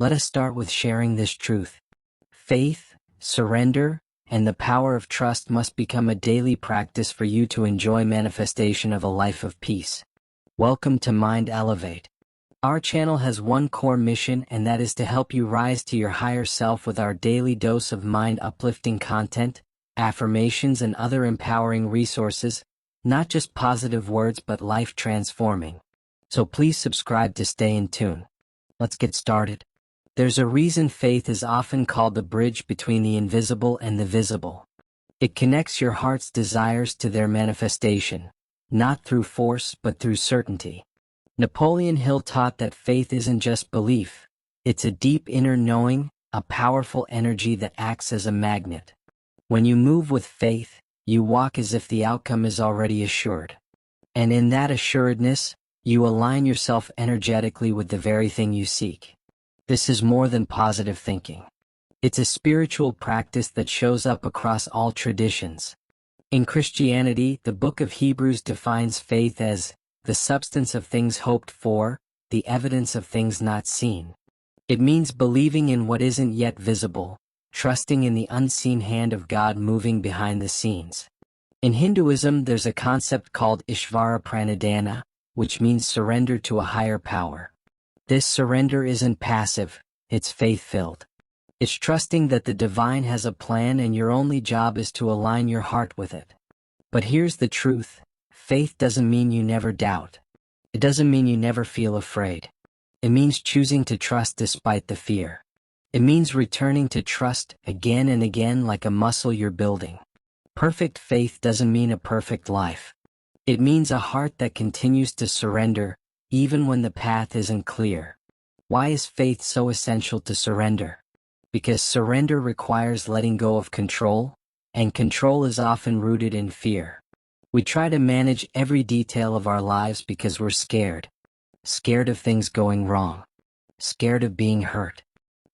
Let us start with sharing this truth. Faith, surrender, and the power of trust must become a daily practice for you to enjoy manifestation of a life of peace. Welcome to Mind Elevate. Our channel has one core mission, and that is to help you rise to your higher self with our daily dose of mind-uplifting content, affirmations, and other empowering resources, not just positive words but life-transforming. So please subscribe to stay in tune. Let's get started. There's a reason faith is often called the bridge between the invisible and the visible. It connects your heart's desires to their manifestation, not through force but through certainty. Napoleon Hill taught that faith isn't just belief, it's a deep inner knowing, a powerful energy that acts as a magnet. When you move with faith, you walk as if the outcome is already assured. And in that assuredness, you align yourself energetically with the very thing you seek. This is more than positive thinking. It's a spiritual practice that shows up across all traditions. In Christianity, the book of Hebrews defines faith as the substance of things hoped for, the evidence of things not seen. It means believing in what isn't yet visible, trusting in the unseen hand of God moving behind the scenes. In Hinduism, there's a concept called Ishvara Pranidhana, which means surrender to a higher power. This surrender isn't passive, it's faith-filled. It's trusting that the divine has a plan and your only job is to align your heart with it. But here's the truth. Faith doesn't mean you never doubt. It doesn't mean you never feel afraid. It means choosing to trust despite the fear. It means returning to trust again and again like a muscle you're building. Perfect faith doesn't mean a perfect life. It means a heart that continues to surrender, even when the path isn't clear. Why is faith so essential to surrender? Because surrender requires letting go of control, and control is often rooted in fear. We try to manage every detail of our lives because we're scared. Scared of things going wrong. Scared of being hurt.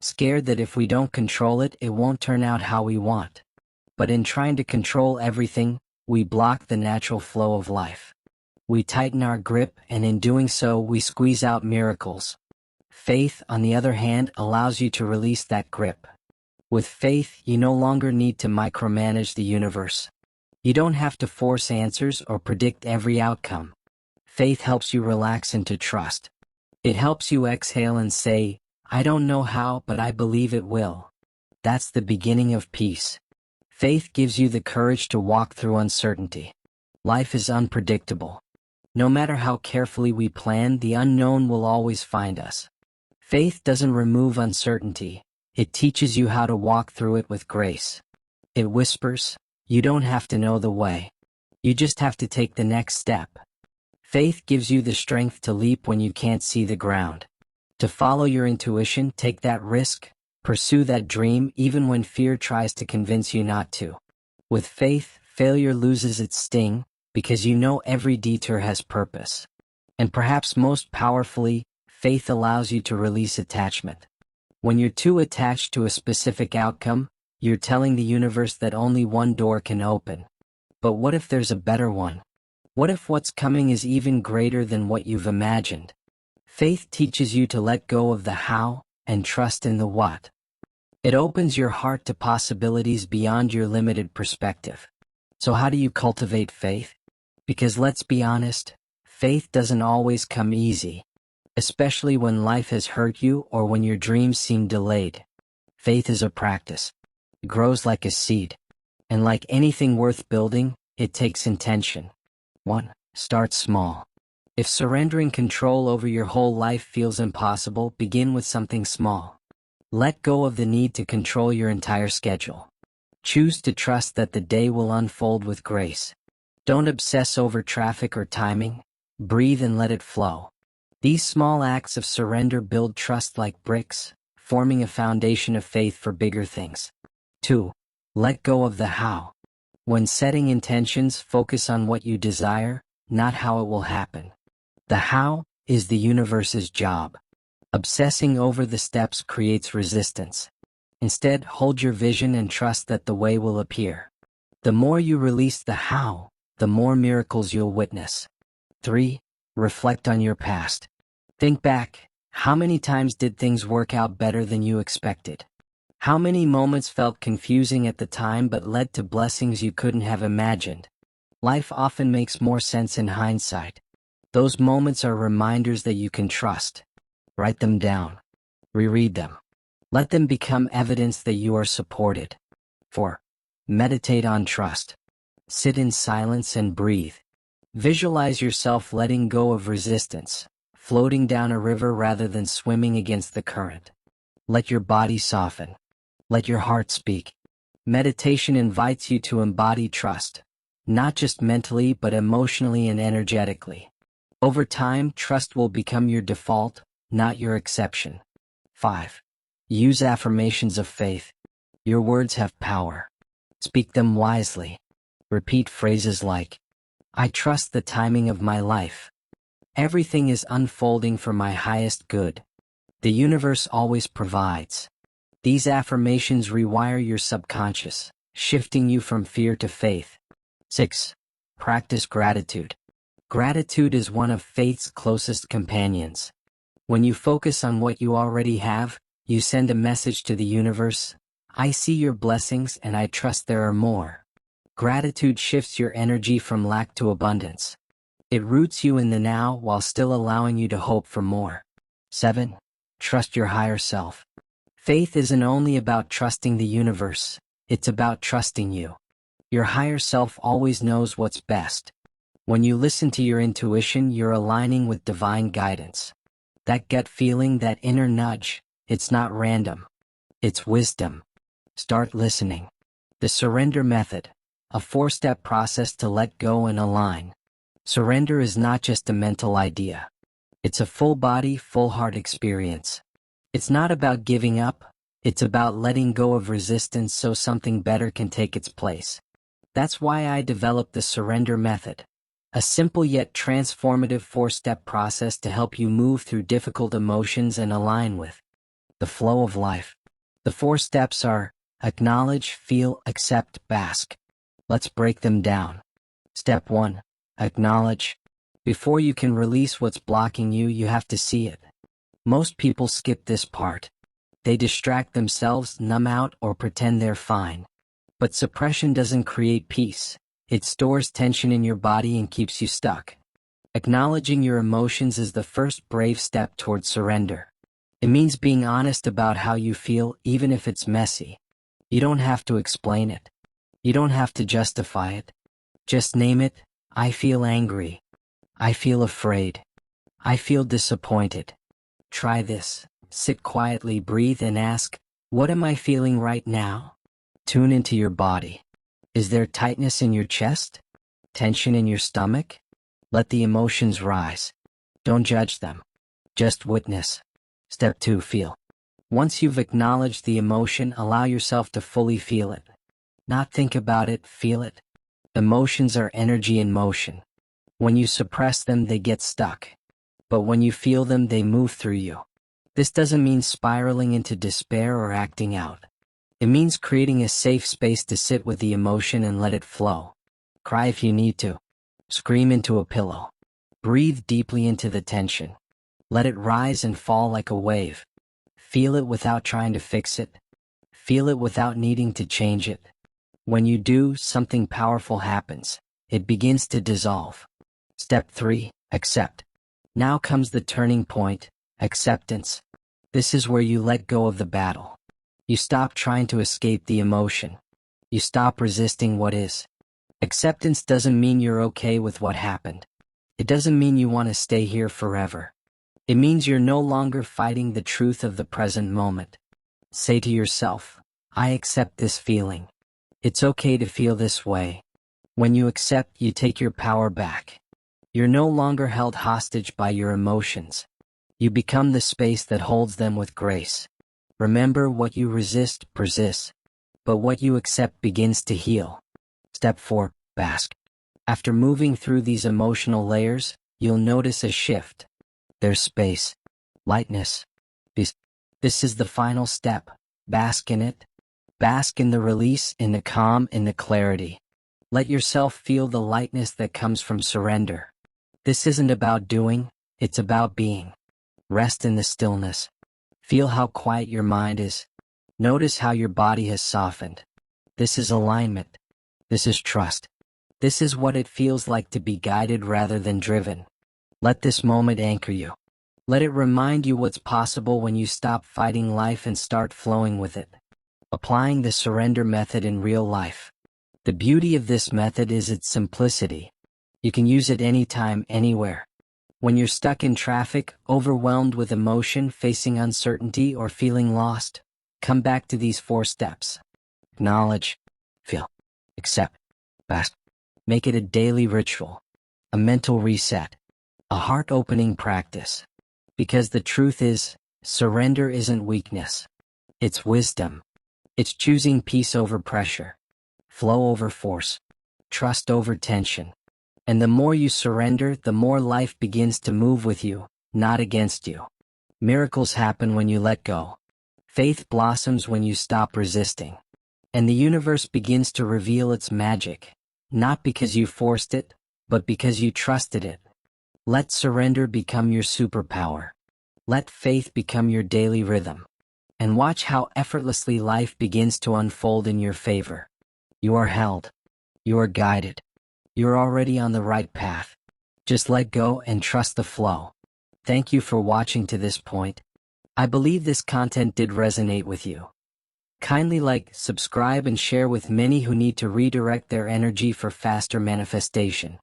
Scared that if we don't control it, it won't turn out how we want. But in trying to control everything, we block the natural flow of life. We tighten our grip, and in doing so, we squeeze out miracles. Faith, on the other hand, allows you to release that grip. With faith, you no longer need to micromanage the universe. You don't have to force answers or predict every outcome. Faith helps you relax into trust. It helps you exhale and say, I don't know how, but I believe it will. That's the beginning of peace. Faith gives you the courage to walk through uncertainty. Life is unpredictable. No matter how carefully we plan, the unknown will always find us. Faith doesn't remove uncertainty. It teaches you how to walk through it with grace. It whispers, you don't have to know the way. You just have to take the next step. Faith gives you the strength to leap when you can't see the ground. To follow your intuition, take that risk, pursue that dream even when fear tries to convince you not to. With faith, failure loses its sting because you know every detour has purpose. And perhaps most powerfully, faith allows you to release attachment. When you're too attached to a specific outcome, you're telling the universe that only one door can open. But what if there's a better one? What if what's coming is even greater than what you've imagined? Faith teaches you to let go of the how and trust in the what. It opens your heart to possibilities beyond your limited perspective. So how do you cultivate faith? Because let's be honest, faith doesn't always come easy, especially when life has hurt you or when your dreams seem delayed. Faith is a practice. It grows like a seed. And like anything worth building, it takes intention. 1. Start small. If surrendering control over your whole life feels impossible, begin with something small. Let go of the need to control your entire schedule. Choose to trust that the day will unfold with grace. Don't obsess over traffic or timing. Breathe and let it flow. These small acts of surrender build trust like bricks, forming a foundation of faith for bigger things. 2. Let go of the how. When setting intentions, focus on what you desire, not how it will happen. The how is the universe's job. Obsessing over the steps creates resistance. Instead, hold your vision and trust that the way will appear. The more you release the how, the more miracles you'll witness. 3. Reflect on your past. Think back. How many times did things work out better than you expected? How many moments felt confusing at the time but led to blessings you couldn't have imagined? Life often makes more sense in hindsight. Those moments are reminders that you can trust. Write them down. Reread them. Let them become evidence that you are supported. 4. Meditate on trust. Sit in silence and breathe. Visualize yourself letting go of resistance, floating down a river rather than swimming against the current. Let your body soften. Let your heart speak. Meditation invites you to embody trust, not just mentally but emotionally and energetically. Over time, trust will become your default, not your exception. 5. Use affirmations of faith. Your words have power. Speak them wisely. Repeat phrases like, I trust the timing of my life. Everything is unfolding for my highest good. The universe always provides. These affirmations rewire your subconscious, shifting you from fear to faith. 6. Practice gratitude. Gratitude is one of faith's closest companions. When you focus on what you already have, you send a message to the universe, I see your blessings and I trust there are more. Gratitude shifts your energy from lack to abundance. It roots you in the now while still allowing you to hope for more. 7. Trust your higher self. Faith isn't only about trusting the universe, it's about trusting you. Your higher self always knows what's best. When you listen to your intuition, you're aligning with divine guidance. That gut feeling, that inner nudge, it's not random. It's wisdom. Start listening. The surrender method, a 4-step process to let go and align. Surrender is not just a mental idea. It's a full-body, full-heart experience. It's not about giving up, it's about letting go of resistance so something better can take its place. That's why I developed the surrender method, a simple yet transformative 4-step process to help you move through difficult emotions and align with the flow of life. The 4 steps are acknowledge, feel, accept, bask. Let's break them down. Step 1. Acknowledge. Before you can release what's blocking you, you have to see it. Most people skip this part. They distract themselves, numb out, or pretend they're fine. But suppression doesn't create peace. It stores tension in your body and keeps you stuck. Acknowledging your emotions is the first brave step towards surrender. It means being honest about how you feel, even if it's messy. You don't have to explain it. You don't have to justify it. Just name it. I feel angry. I feel afraid. I feel disappointed. Try this. Sit quietly, breathe, and ask, what am I feeling right now? Tune into your body. Is there tightness in your chest? Tension in your stomach? Let the emotions rise. Don't judge them. Just witness. Step 2. Feel. Once you've acknowledged the emotion, allow yourself to fully feel it. Not think about it, feel it. Emotions are energy in motion. When you suppress them, they get stuck. But when you feel them, they move through you. This doesn't mean spiraling into despair or acting out. It means creating a safe space to sit with the emotion and let it flow. Cry if you need to. Scream into a pillow. Breathe deeply into the tension. Let it rise and fall like a wave. Feel it without trying to fix it. Feel it without needing to change it. When you do, something powerful happens. It begins to dissolve. Step 3. Accept. Now comes the turning point, acceptance. This is where you let go of the battle. You stop trying to escape the emotion. You stop resisting what is. Acceptance doesn't mean you're okay with what happened. It doesn't mean you want to stay here forever. It means you're no longer fighting the truth of the present moment. Say to yourself, I accept this feeling. It's okay to feel this way. When you accept, you take your power back. You're no longer held hostage by your emotions. You become the space that holds them with grace. Remember, what you resist persists, but what you accept begins to heal. Step 4. Bask. After moving through these emotional layers, you'll notice a shift. There's space, lightness, peace. This is the final step. Bask in it. Bask in the release, in the calm, in the clarity. Let yourself feel the lightness that comes from surrender. This isn't about doing, it's about being. Rest in the stillness. Feel how quiet your mind is. Notice how your body has softened. This is alignment. This is trust. This is what it feels like to be guided rather than driven. Let this moment anchor you. Let it remind you what's possible when you stop fighting life and start flowing with it. Applying the surrender method in real life. The beauty of this method is its simplicity. You can use it anytime, anywhere. When you're stuck in traffic, overwhelmed with emotion, facing uncertainty, or feeling lost, come back to these 4 steps. Acknowledge, feel, accept, rest. Make it a daily ritual, a mental reset, a heart-opening practice. Because the truth is, surrender isn't weakness. It's wisdom. It's choosing peace over pressure, flow over force, trust over tension. And the more you surrender, the more life begins to move with you, not against you. Miracles happen when you let go. Faith blossoms when you stop resisting. And the universe begins to reveal its magic, not because you forced it, but because you trusted it. Let surrender become your superpower. Let faith become your daily rhythm. And watch how effortlessly life begins to unfold in your favor. You are held. You are guided. You're already on the right path. Just let go and trust the flow. Thank you for watching to this point. I believe this content did resonate with you. Kindly like, subscribe, and share with many who need to redirect their energy for faster manifestation.